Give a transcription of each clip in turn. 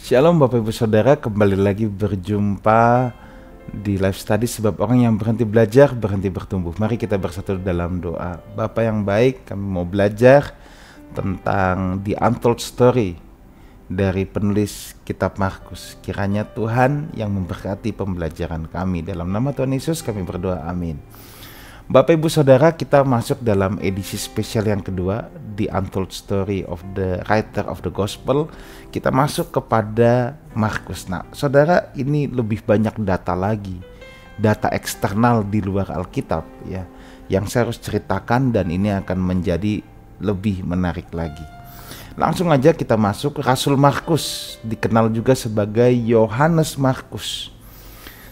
Shalom Bapak Ibu Saudara, kembali lagi berjumpa di live study sebab orang yang berhenti belajar, berhenti bertumbuh. Mari kita bersatu dalam doa. Bapa yang baik, kami mau belajar tentang The Untold Story dari penulis kitab Markus. Kiranya Tuhan yang memberkati pembelajaran kami. Dalam nama Tuhan Yesus kami berdoa, amin. Bapak Ibu Saudara, kita masuk dalam edisi spesial yang kedua, The Untold Story of the Writer of the Gospel. Kita masuk kepada Markus. Nah, Saudara, ini lebih banyak data lagi, data eksternal di luar Alkitab ya, yang saya harus ceritakan, dan ini akan menjadi lebih menarik lagi. Langsung aja kita masuk. Rasul Markus dikenal juga sebagai Yohanes Markus.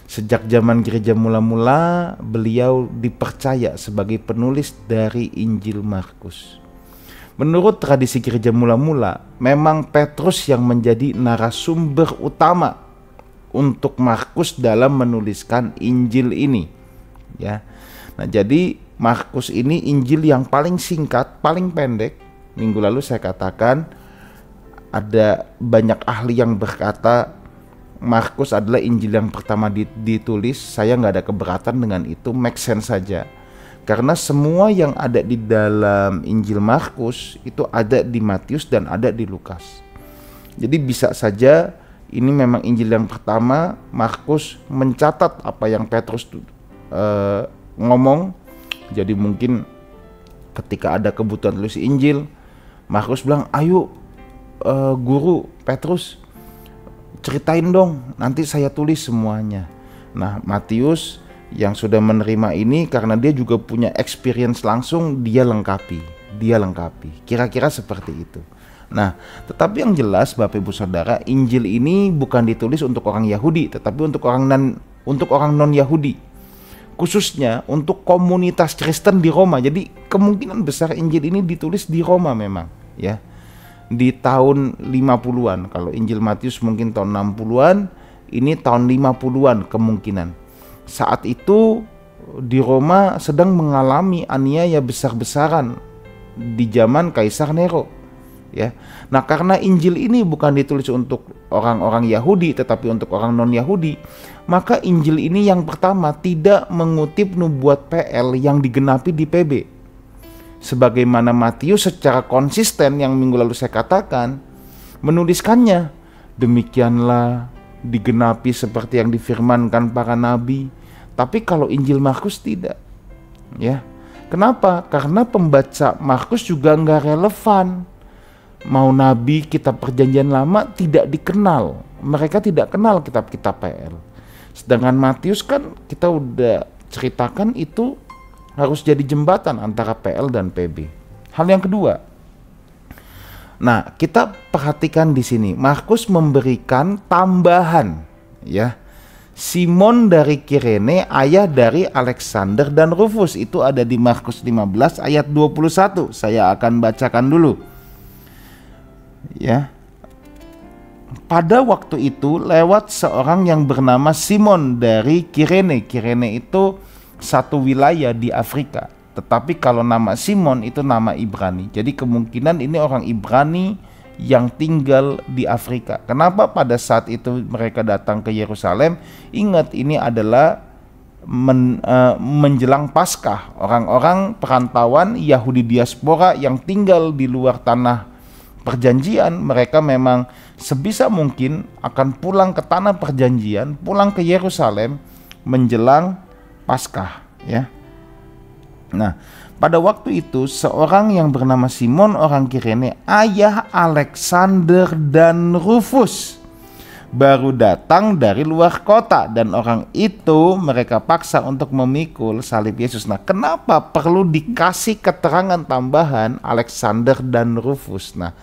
Sejak zaman gereja mula-mula, beliau dipercaya sebagai penulis dari Injil Markus. Menurut tradisi gereja mula-mula, memang Petrus yang menjadi narasumber utama untuk Markus dalam menuliskan Injil ini. Ya. Nah, jadi Markus ini Injil yang paling singkat, paling pendek. Minggu lalu saya katakan ada banyak ahli yang berkata Markus adalah Injil yang pertama ditulis. Saya nggak ada keberatan dengan itu, make sense saja. Karena semua yang ada di dalam Injil Markus itu ada di Matius dan ada di Lukas. Jadi bisa saja ini memang Injil yang pertama. Markus mencatat apa yang Petrus ngomong. Jadi mungkin ketika ada kebutuhan tulis Injil, Markus bilang, ayo guru Petrus, ceritain dong, nanti saya tulis semuanya. Nah, Matius yang sudah menerima ini karena dia juga punya experience langsung, dia lengkapi. Kira-kira seperti itu. Nah, tetapi yang jelas Bapak Ibu Saudara, Injil ini bukan ditulis untuk orang Yahudi, tetapi untuk orang non-Yahudi. Khususnya untuk komunitas Kristen di Roma. Jadi kemungkinan besar Injil ini ditulis di Roma memang, ya. Di tahun 50-an. Kalau Injil Matius mungkin tahun 60-an, ini tahun 50-an kemungkinan. Saat itu di Roma sedang mengalami aniaya besar-besaran di zaman Kaisar Nero, ya. Nah, karena Injil ini bukan ditulis untuk orang-orang Yahudi tetapi untuk orang non-Yahudi, maka Injil ini yang pertama tidak mengutip nubuat PL yang digenapi di PB. Sebagaimana Matius secara konsisten yang minggu lalu saya katakan menuliskannya, demikianlah digenapi seperti yang difirmankan para nabi. Tapi kalau Injil Markus tidak, ya. Kenapa? Karena pembaca Markus juga nggak relevan. Mau nabi, kitab perjanjian lama tidak dikenal. Mereka tidak kenal kitab-kitab PL. Sedangkan Matius kan kita udah ceritakan itu harus jadi jembatan antara PL dan PB. Hal yang kedua, nah kita perhatikan di sini, Markus memberikan tambahan, ya. Simon dari Kirene, ayah dari Alexander dan Rufus, itu ada di Markus 15 ayat 21. Saya akan bacakan dulu, ya. Pada waktu itu lewat seorang yang bernama Simon dari Kirene. Kirene itu satu wilayah di Afrika, tetapi kalau nama Simon itu nama Ibrani. Jadi kemungkinan ini orang Ibrani yang tinggal di Afrika. Kenapa pada saat itu mereka datang ke Yerusalem? Ingat, ini adalah menjelang Paskah. Orang-orang perantauan Yahudi diaspora yang tinggal di luar tanah perjanjian, mereka memang sebisa mungkin akan pulang ke tanah perjanjian, pulang ke Yerusalem menjelang Paskah, ya. Nah, pada waktu itu seorang yang bernama Simon orang Kirene, ayah Alexander dan Rufus, baru datang dari luar kota, dan orang itu mereka paksa untuk memikul salib Yesus. Nah, kenapa perlu dikasih keterangan tambahan Alexander dan Rufus? Nah,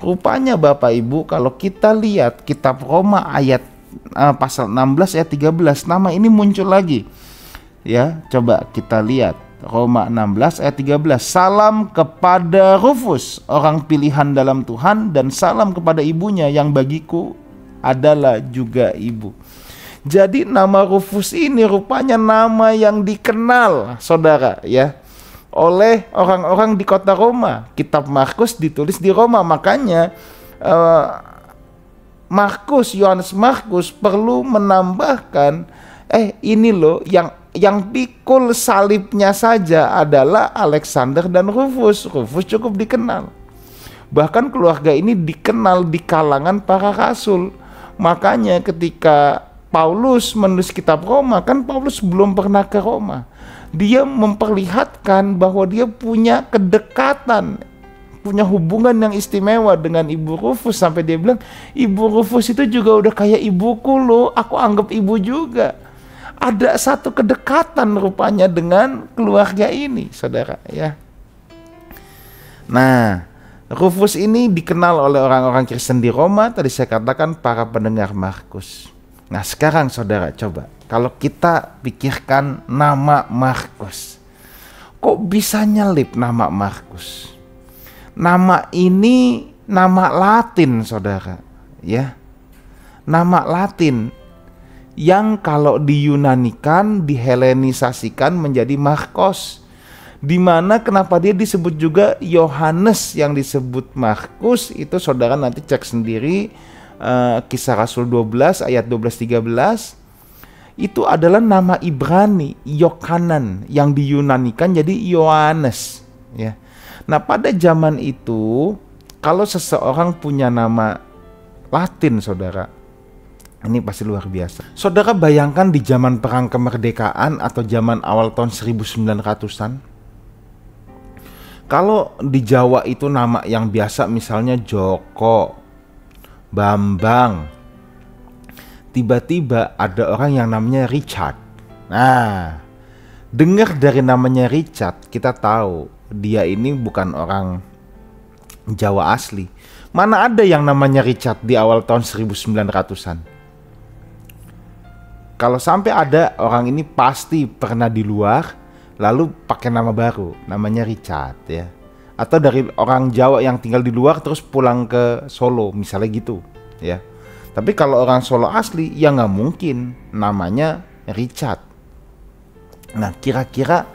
rupanya Bapak Ibu, kalau kita lihat kitab Roma ayat pasal 16 ayat 13, nama ini muncul lagi. Ya, coba kita lihat Roma 16 ayat 13. Salam kepada Rufus, orang pilihan dalam Tuhan, dan salam kepada ibunya yang bagiku adalah juga ibu. Jadi nama Rufus ini rupanya nama yang dikenal, saudara, ya, oleh orang-orang di kota Roma. Kitab Markus ditulis di Roma, makanya Yohanes Markus perlu menambahkan, ini loh yang pikul salibnya saja adalah Alexander dan Rufus. Rufus cukup dikenal. Bahkan keluarga ini dikenal di kalangan para rasul. Makanya ketika Paulus menulis kitab Roma, kan Paulus belum pernah ke Roma. Dia memperlihatkan bahwa dia punya kedekatan, punya hubungan yang istimewa dengan Ibu Rufus, sampai dia bilang, Ibu Rufus itu juga udah kayak ibuku loh, aku anggap ibu juga. Ada satu kedekatan rupanya dengan keluarga ini, saudara ya. Nah, Rufus ini dikenal oleh orang-orang Kristen di Roma, tadi saya katakan para pendengar Markus. Nah sekarang saudara coba, kalau kita pikirkan nama Markus, kok bisa nyelip nama Markus? Nama ini nama Latin saudara, ya. Nama Latin yang kalau diyunanikan, dihelenisasikan menjadi Markos. Dimana kenapa dia disebut juga Yohanes yang disebut Markus, itu saudara nanti cek sendiri. Kisah Rasul 12 ayat 12-13 itu adalah nama Ibrani Yohanan yang diyunanikan jadi Yohanes ya. Nah pada zaman itu kalau seseorang punya nama Latin saudara, ini pasti luar biasa. Saudara bayangkan di zaman perang kemerdekaan atau zaman awal tahun 1900-an, kalau di Jawa itu nama yang biasa misalnya Joko, Bambang, tiba-tiba ada orang yang namanya Richard. Nah, dengar dari namanya Richard, kita tahu dia ini bukan orang Jawa asli. Mana ada yang namanya Richard di awal tahun 1900-an? Kalau sampai ada, orang ini pasti pernah di luar, lalu pakai nama baru, namanya Richard ya. Atau dari orang Jawa yang tinggal di luar terus pulang ke Solo misalnya gitu ya. Tapi kalau orang Solo asli ya nggak mungkin namanya Richard. Nah kira-kira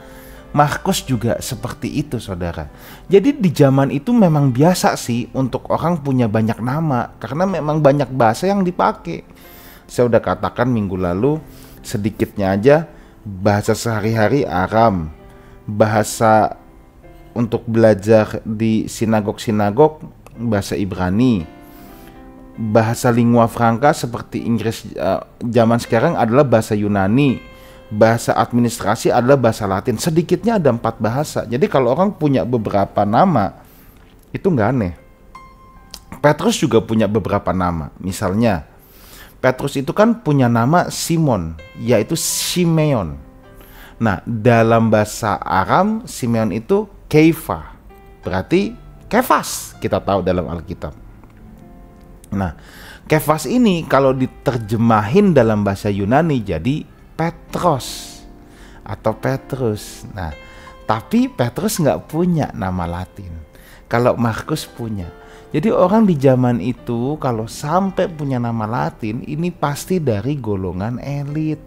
Markus juga seperti itu saudara. Jadi di zaman itu memang biasa sih untuk orang punya banyak nama, karena memang banyak bahasa yang dipakai. Saya udah katakan minggu lalu, sedikitnya aja bahasa sehari-hari Aram, bahasa untuk belajar di sinagog-sinagog bahasa Ibrani, bahasa lingua franca seperti Inggris zaman sekarang adalah bahasa Yunani, bahasa administrasi adalah bahasa Latin. Sedikitnya ada 4 bahasa. Jadi kalau orang punya beberapa nama itu nggak aneh. Petrus juga punya beberapa nama. Misalnya Petrus itu kan punya nama Simon, yaitu Simeon. Nah dalam bahasa Aram Simeon itu Keifa, berarti Kefas, kita tahu dalam Alkitab. Nah, Kefas ini kalau diterjemahin dalam bahasa Yunani jadi Petros atau Petrus. Nah, tapi Petrus nggak punya nama Latin. Kalau Markus punya. Jadi orang di zaman itu kalau sampai punya nama Latin, ini pasti dari golongan elit.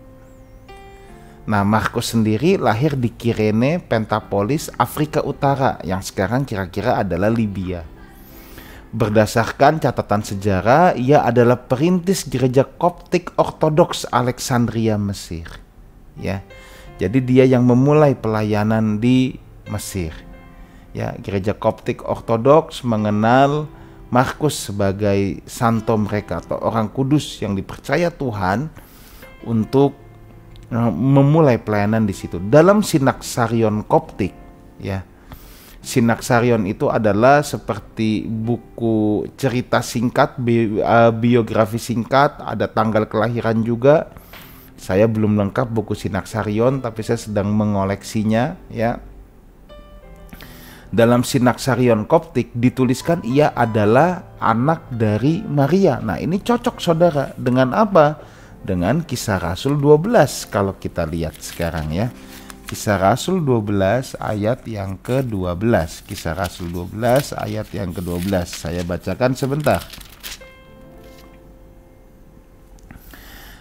Nah, Markus sendiri lahir di Kirene, Pentapolis, Afrika Utara, yang sekarang kira-kira adalah Libya. Berdasarkan catatan sejarah, ia adalah perintis gereja Koptik Ortodoks Alexandria, Mesir. Ya, jadi dia yang memulai pelayanan di Mesir. Ya, gereja Koptik Ortodoks mengenal Markus sebagai santo mereka atau orang kudus yang dipercaya Tuhan untuk memulai pelayanan di situ. Dalam Sinaksarion Koptik, ya, Sinaksarion itu adalah seperti buku cerita singkat, biografi singkat, ada tanggal kelahiran juga. Saya belum lengkap buku Sinaksarion, tapi saya sedang mengoleksinya, ya. Dalam Sinaksarion Koptik dituliskan ia adalah anak dari Maria. Nah, ini cocok saudara dengan apa? Dengan Kisah Rasul 12 kalau kita lihat sekarang ya. Kisah Rasul 12 ayat yang ke-12. Kisah Rasul 12 ayat yang ke-12. Saya bacakan sebentar.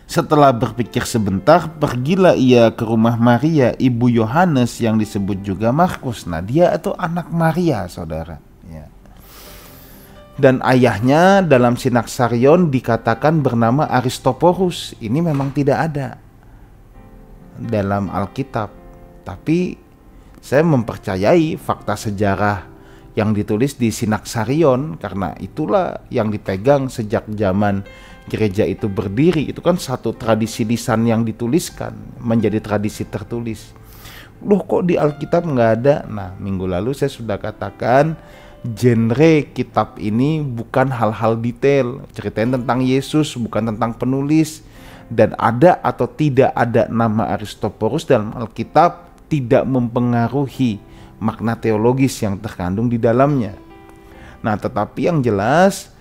Setelah berpikir sebentar, pergilah ia ke rumah Maria, ibu Yohanes yang disebut juga Markus. Nah, dia itu anak Maria, saudara. Ya. Dan ayahnya dalam Sinaksarion dikatakan bernama Aristoporus. Ini memang tidak ada dalam Alkitab. Tapi saya mempercayai fakta sejarah yang ditulis di Sinaksarion, karena itulah yang dipegang sejak zaman gereja itu berdiri. Itu kan satu tradisi lisan yang dituliskan menjadi tradisi tertulis. Loh, kok di Alkitab nggak ada? Nah, minggu lalu saya sudah katakan genre kitab ini bukan hal-hal detail, ceritain tentang Yesus, bukan tentang penulis. Dan ada atau tidak ada nama Aristoporus dalam Alkitab tidak mempengaruhi makna teologis yang terkandung di dalamnya. Nah, tetapi yang jelas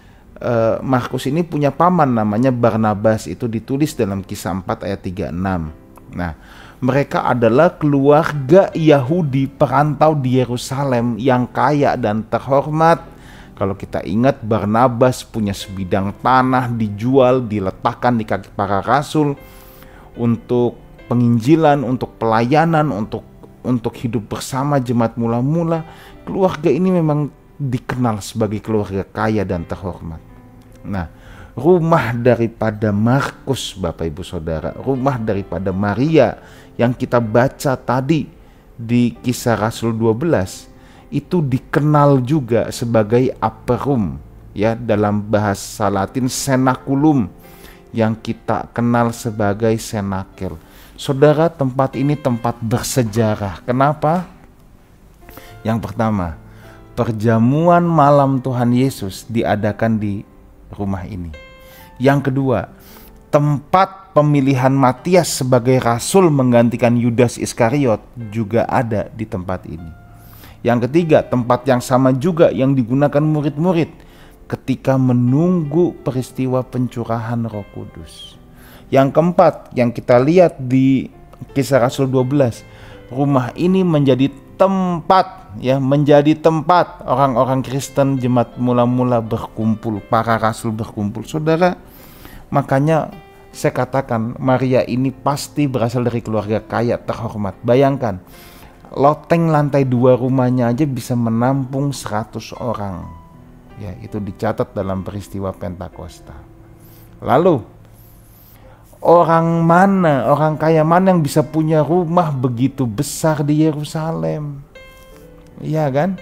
Markus ini punya paman namanya Barnabas, itu ditulis dalam Kisah 4 ayat 36. Nah, mereka adalah keluarga Yahudi perantau di Yerusalem yang kaya dan terhormat. Kalau kita ingat, Barnabas punya sebidang tanah dijual, diletakkan di kaki para rasul untuk penginjilan, untuk pelayanan, untuk hidup bersama jemaat mula-mula. Keluarga ini memang dikenal sebagai keluarga kaya dan terhormat. Nah, rumah daripada Markus, Bapak Ibu Saudara, rumah daripada Maria yang kita baca tadi di Kisah Rasul 12, itu dikenal juga sebagai Aperum, ya, dalam bahasa Latin Cenaculum, yang kita kenal sebagai Senakel. Saudara, tempat ini tempat bersejarah. Kenapa? Yang pertama, perjamuan malam Tuhan Yesus diadakan di rumah ini. Yang kedua, tempat pemilihan Matias sebagai rasul menggantikan Yudas Iskariot juga ada di tempat ini. Yang ketiga, tempat yang sama juga yang digunakan murid-murid ketika menunggu peristiwa pencurahan Roh Kudus. Yang keempat, yang kita lihat di Kisah Rasul 12, rumah ini menjadi tempat, ya, menjadi tempat orang-orang Kristen jemaat mula-mula berkumpul, para rasul berkumpul. Saudara, makanya saya katakan Maria ini pasti berasal dari keluarga kaya terhormat. Bayangkan, loteng lantai 2 rumahnya aja bisa menampung 100 orang. Ya, itu dicatat dalam peristiwa Pentakosta. Lalu, orang kaya mana yang bisa punya rumah begitu besar di Yerusalem? Iya kan?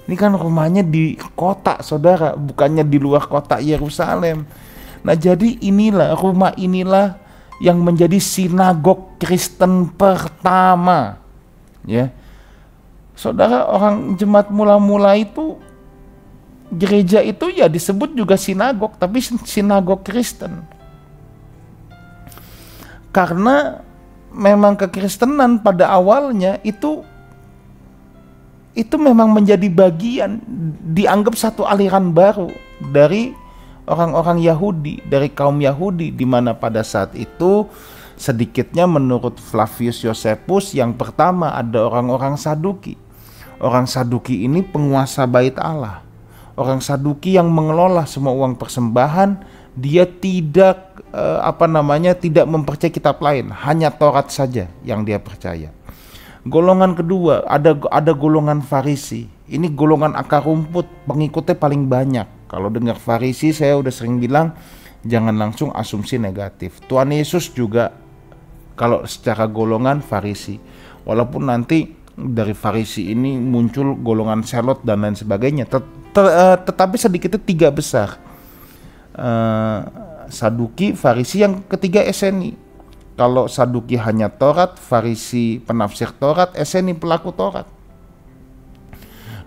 Ini kan rumahnya di kota, saudara, bukannya di luar kota Yerusalem. Nah, jadi rumah inilah yang menjadi sinagog Kristen pertama. Ya, saudara, orang jemaat mula-mula itu, gereja itu ya disebut juga sinagog, tapi sinagog Kristen. Karena memang kekristenan pada awalnya itu memang menjadi bagian, dianggap satu aliran baru dari orang-orang Yahudi, dari kaum Yahudi, di mana pada saat itu sedikitnya menurut Flavius Josephus yang pertama ada orang-orang Saduki. Orang Saduki ini penguasa bait Allah. Orang Saduki yang mengelola semua uang persembahan, dia tidak tidak mempercayai kitab lain, hanya Taurat saja yang dia percaya. Golongan kedua, ada golongan Farisi. Ini golongan akar rumput, pengikutnya paling banyak. Kalau dengar Farisi, saya udah sering bilang jangan langsung asumsi negatif. Tuhan Yesus juga kalau secara golongan Farisi. Walaupun nanti dari Farisi ini muncul golongan Selot dan lain sebagainya, tetapi sedikitnya 3 besar. Saduki, Farisi, yang ketiga Eseni. Kalau Saduki hanya Taurat, Farisi penafsir Taurat, Eseni pelaku Taurat.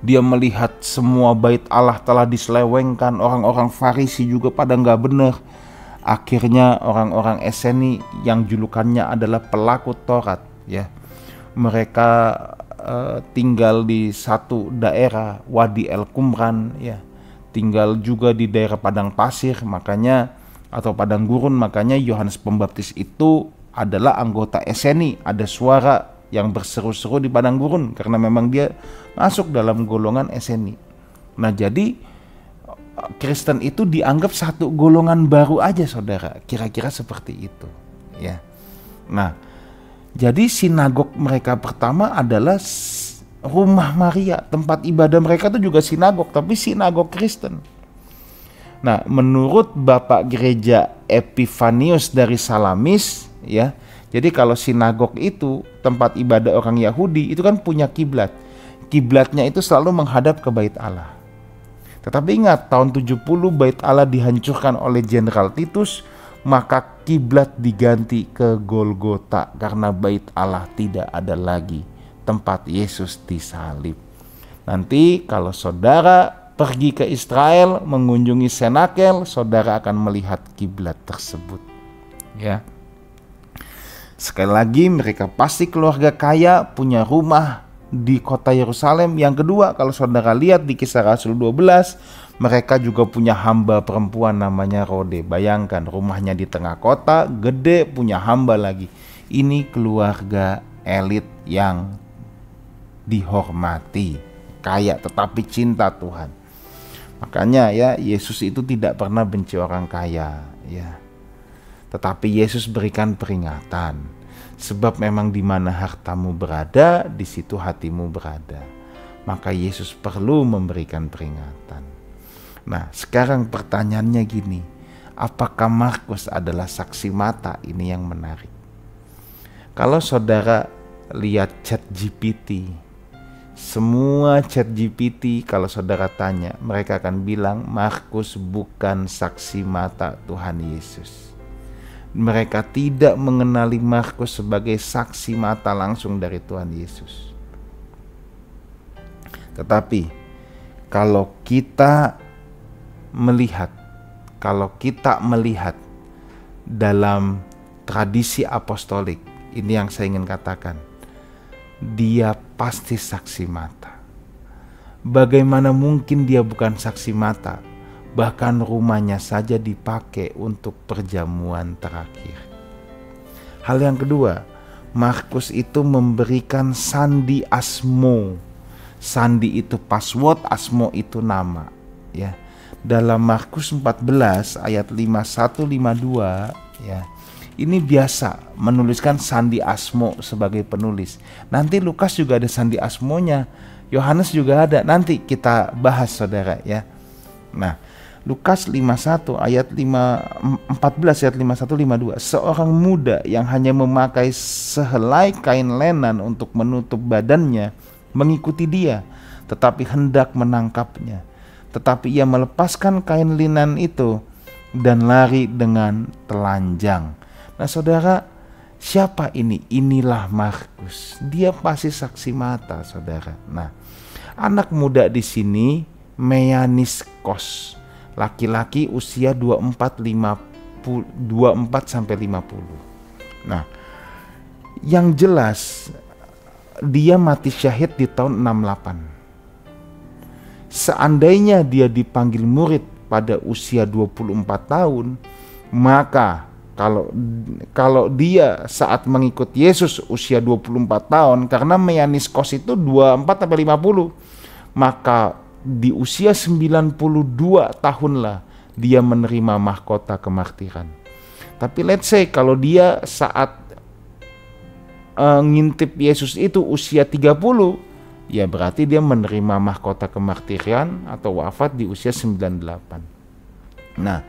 Dia melihat semua bait Allah telah diselewengkan, orang-orang Farisi juga pada nggak benar. Akhirnya orang-orang Eseni yang julukannya adalah pelaku Taurat, ya, mereka tinggal di satu daerah Wadi El Qumran, ya, tinggal juga di daerah padang pasir, atau padang gurun, makanya Yohanes Pembaptis itu adalah anggota Eseni. Ada suara yang berseru-seru di padang gurun karena memang dia masuk dalam golongan Eseni. Nah, jadi Kristen itu dianggap satu golongan baru aja, saudara, kira-kira seperti itu, ya. Nah, jadi sinagog mereka pertama adalah rumah Maria. Tempat ibadah mereka itu juga sinagog, tapi sinagog Kristen. Nah, menurut Bapak Gereja Epifanius dari Salamis, ya, jadi kalau sinagog itu tempat ibadah orang Yahudi itu kan punya kiblat. Kiblatnya itu selalu menghadap ke Bait Allah. Tetapi ingat, tahun 70 Bait Allah dihancurkan oleh Jenderal Titus, maka kiblat diganti ke Golgota karena Bait Allah tidak ada lagi tempat Yesus disalib. Nanti kalau saudara pergi ke Israel mengunjungi Senakel, saudara akan melihat kiblat tersebut. Ya. Sekali lagi, mereka pasti keluarga kaya, punya rumah di kota Yerusalem. Yang kedua, kalau saudara lihat di Kisah Rasul 12, mereka juga punya hamba perempuan namanya Rode. Bayangkan, rumahnya di tengah kota, gede, punya hamba lagi. Ini keluarga elit yang dihormati, kaya tetapi cinta Tuhan. Makanya ya, Yesus itu tidak pernah benci orang kaya, ya. Tetapi Yesus berikan peringatan, sebab memang di mana hartamu berada, di situ hatimu berada. Maka Yesus perlu memberikan peringatan. Nah, sekarang pertanyaannya gini, apakah Markus adalah saksi mata? Ini yang menarik. Kalau saudara lihat ChatGPT, semua ChatGPT kalau saudara tanya, mereka akan bilang Markus bukan saksi mata Tuhan Yesus. Mereka tidak mengenali Markus sebagai saksi mata langsung dari Tuhan Yesus. Tetapi kalau kita melihat dalam tradisi apostolik, ini yang saya ingin katakan, dia pasti saksi mata. Bagaimana mungkin dia bukan saksi mata? Bahkan rumahnya saja dipakai untuk perjamuan terakhir. Hal yang kedua, Markus itu memberikan sandi asmo. Sandi itu password, asmo itu nama, ya. Dalam Markus 14 ayat 51-52, ya. Ini biasa menuliskan sandi asmo sebagai penulis. Nanti Lukas juga ada sandi asmonya, Yohanes juga ada. Nanti kita bahas saudara, ya. Nah, Lukas 14 ayat 51-52, seorang muda yang hanya memakai sehelai kain lenan untuk menutup badannya mengikuti dia, tetapi hendak menangkapnya. Tetapi ia melepaskan kain linan itu dan lari dengan telanjang. Nah saudara, siapa ini? Inilah Markus. Dia pasti saksi mata, saudara. Nah, anak muda di sini Meaniskos, laki-laki usia 24-50. Nah, yang jelas dia mati syahid di tahun 68. Seandainya dia dipanggil murid pada usia 24 tahun, maka kalau dia saat mengikut Yesus usia 24 tahun, karena Meaniskos itu 24-50, maka di usia 92 tahun lah dia menerima mahkota kemartiran. Tapi let's say kalau dia saat ngintip Yesus itu usia 30, ya berarti dia menerima mahkota kemartiran atau wafat di usia 98. Nah,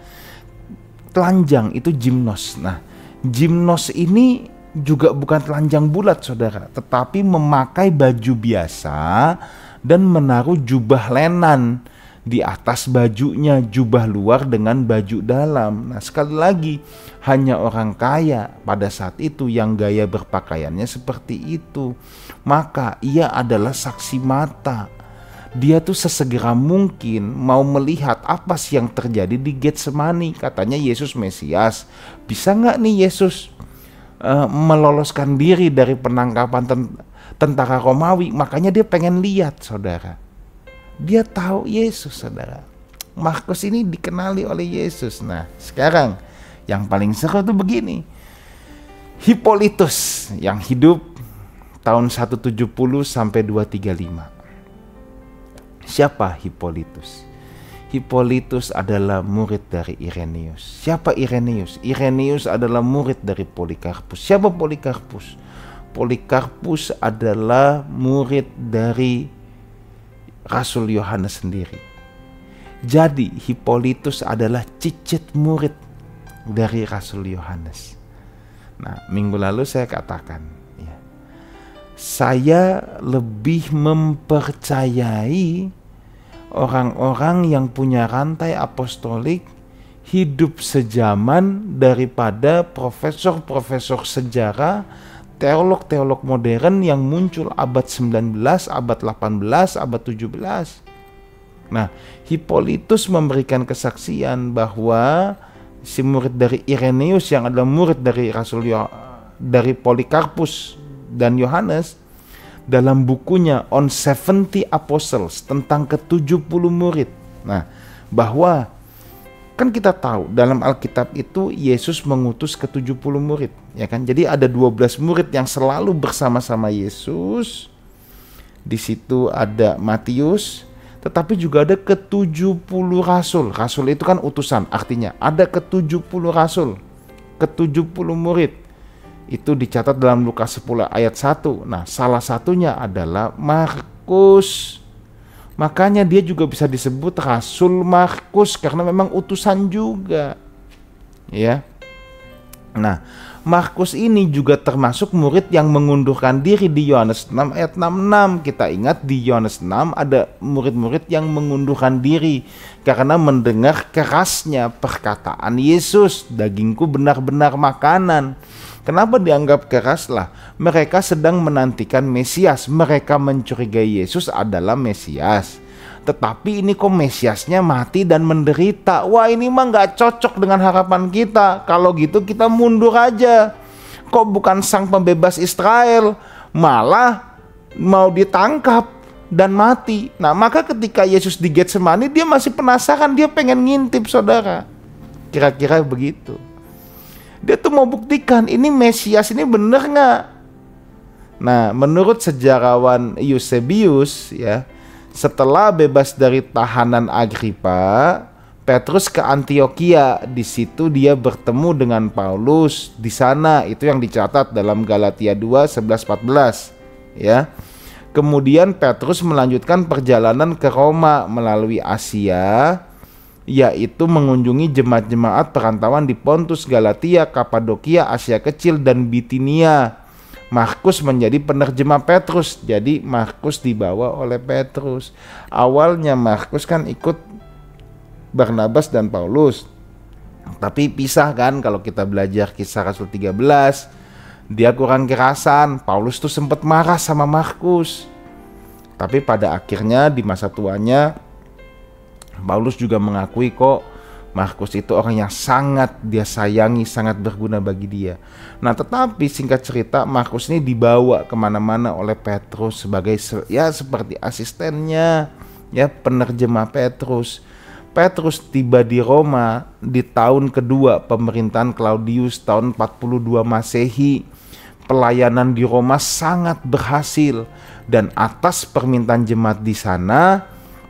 telanjang itu gimnos. Nah, gimnos ini juga bukan telanjang bulat saudara, tetapi memakai baju biasa dan menaruh jubah lenan di atas bajunya, jubah luar dengan baju dalam. Nah, sekali lagi, hanya orang kaya pada saat itu yang gaya berpakaiannya seperti itu. Maka ia adalah saksi mata. Dia tuh sesegera mungkin mau melihat apa sih yang terjadi di Getsemani. Katanya Yesus Mesias. Bisa nggak nih Yesus meloloskan diri dari penangkapan tentara Romawi? Makanya dia pengen lihat saudara. Dia tahu Yesus saudara. Markus ini dikenali oleh Yesus. Nah sekarang yang paling seru tuh begini. Hippolytus yang hidup tahun 170 sampai 235. Siapa Hippolytus? Hippolytus adalah murid dari Irenaeus. Siapa Irenaeus? Irenaeus adalah murid dari Polikarpus. Siapa Polikarpus? Polikarpus adalah murid dari Rasul Yohanes sendiri. Jadi Hippolytus adalah cicit murid dari Rasul Yohanes. Nah, minggu lalu saya katakan, ya, saya lebih mempercayai orang-orang yang punya rantai apostolik hidup sejaman daripada profesor-profesor sejarah, teolog-teolog modern yang muncul abad 19, abad 18, abad 17. Nah, Hippolytus memberikan kesaksian bahwa si murid dari Irenaeus yang adalah murid dari dari Polikarpus dan Yohanes, dalam bukunya On 70 Apostles, tentang ke-70 murid. Nah, bahwa kan kita tahu dalam Alkitab itu Yesus mengutus ke-70 murid, ya kan? Jadi ada 12 murid yang selalu bersama-sama Yesus. Di situ ada Matius, tetapi juga ada ke-70 rasul. Rasul itu kan utusan, artinya ada ke-70 rasul, ke-70 murid. Itu dicatat dalam Lukas 10 ayat 1. Nah, salah satunya adalah Markus. Makanya dia juga bisa disebut Rasul Markus karena memang utusan juga. Ya. Nah, Markus ini juga termasuk murid yang mengundurkan diri di Yohanes 6 ayat 66. Kita ingat di Yohanes 6 ada murid-murid yang mengundurkan diri karena mendengar kerasnya perkataan Yesus, dagingku benar-benar makanan. Kenapa dianggap keras lah? Mereka sedang menantikan Mesias. Mereka mencurigai Yesus adalah Mesias. Tetapi ini kok Mesiasnya mati dan menderita. Wah, ini mah gak cocok dengan harapan kita. Kalau gitu kita mundur aja. Kok bukan sang pembebas Israel, malah mau ditangkap dan mati. Nah, maka ketika Yesus di Getsemani, dia masih penasaran, dia pengen ngintip, saudara. Kira-kira begitu. Dia tuh mau buktikan ini Mesias ini bener gak? Nah, menurut sejarawan Eusebius, ya, setelah bebas dari tahanan Agripa, Petrus ke Antioquia. Di situ dia bertemu dengan Paulus. Di sana itu yang dicatat dalam Galatia 2 11-14, ya. Kemudian Petrus melanjutkan perjalanan ke Roma melalui Asia, yaitu mengunjungi jemaat-jemaat perantauan di Pontus, Galatia, Kapadokia, Asia Kecil, dan Bitinia. Markus menjadi penerjemah Petrus. Jadi Markus dibawa oleh Petrus. Awalnya Markus kan ikut Barnabas dan Paulus, tapi pisah kan. Kalau kita belajar Kisah Rasul 13, dia kurang kerasan. Paulus tuh sempat marah sama Markus. Tapi pada akhirnya di masa tuanya Paulus juga mengakui kok Markus itu orang yang sangat dia sayangi, sangat berguna bagi dia. Nah, tetapi singkat cerita, Markus ini dibawa kemana-mana oleh Petrus sebagai ya seperti asistennya, ya penerjemah Petrus. Petrus tiba di Roma di tahun kedua pemerintahan Claudius tahun 42 Masehi. Pelayanan di Roma sangat berhasil dan atas permintaan jemaat di sana,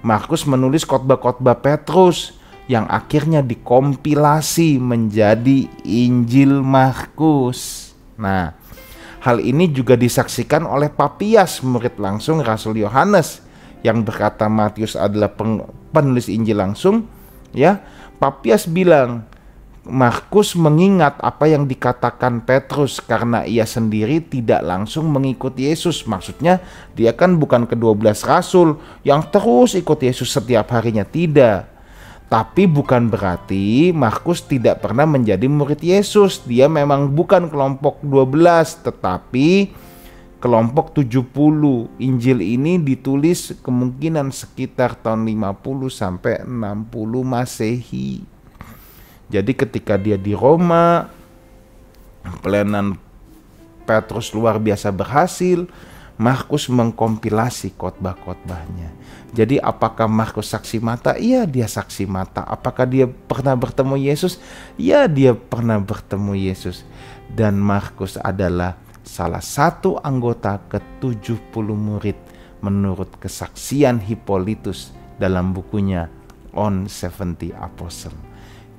Markus menulis khotbah-khotbah Petrus yang akhirnya dikompilasi menjadi Injil Markus. Nah, hal ini juga disaksikan oleh Papias, murid langsung Rasul Yohanes, yang berkata Matius adalah penulis Injil langsung. Ya, Papias bilang Markus mengingat apa yang dikatakan Petrus karena ia sendiri tidak langsung mengikuti Yesus. Maksudnya dia kan bukan ke-12 rasul yang terus ikut Yesus setiap harinya, tidak. Tapi bukan berarti Markus tidak pernah menjadi murid Yesus. Dia memang bukan kelompok 12, tetapi kelompok 70. Injil ini ditulis kemungkinan sekitar tahun 50 sampai 60 Masehi. Jadi ketika dia di Roma, pelayanan Petrus luar biasa berhasil. Markus mengkompilasi khotbah-khotbahnya. Jadi apakah Markus saksi mata? Iya, dia saksi mata. Apakah dia pernah bertemu Yesus? Iya, dia pernah bertemu Yesus. Dan Markus adalah salah satu anggota ke-70 murid menurut kesaksian Hippolytus dalam bukunya On 70 Apostles.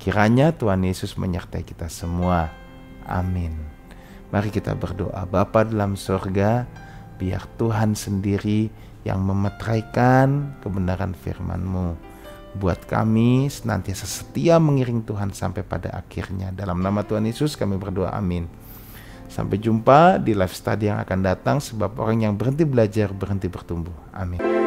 Kiranya Tuhan Yesus menyertai kita semua. Amin. Mari kita berdoa. Bapa dalam surga, biar Tuhan sendiri yang memeteraikan kebenaran firman-Mu. buat kami senantiasa setia mengiring Tuhan sampai pada akhirnya. Dalam nama Tuhan Yesus kami berdoa, amin. Sampai jumpa di live study yang akan datang, sebab orang yang berhenti belajar berhenti bertumbuh. Amin.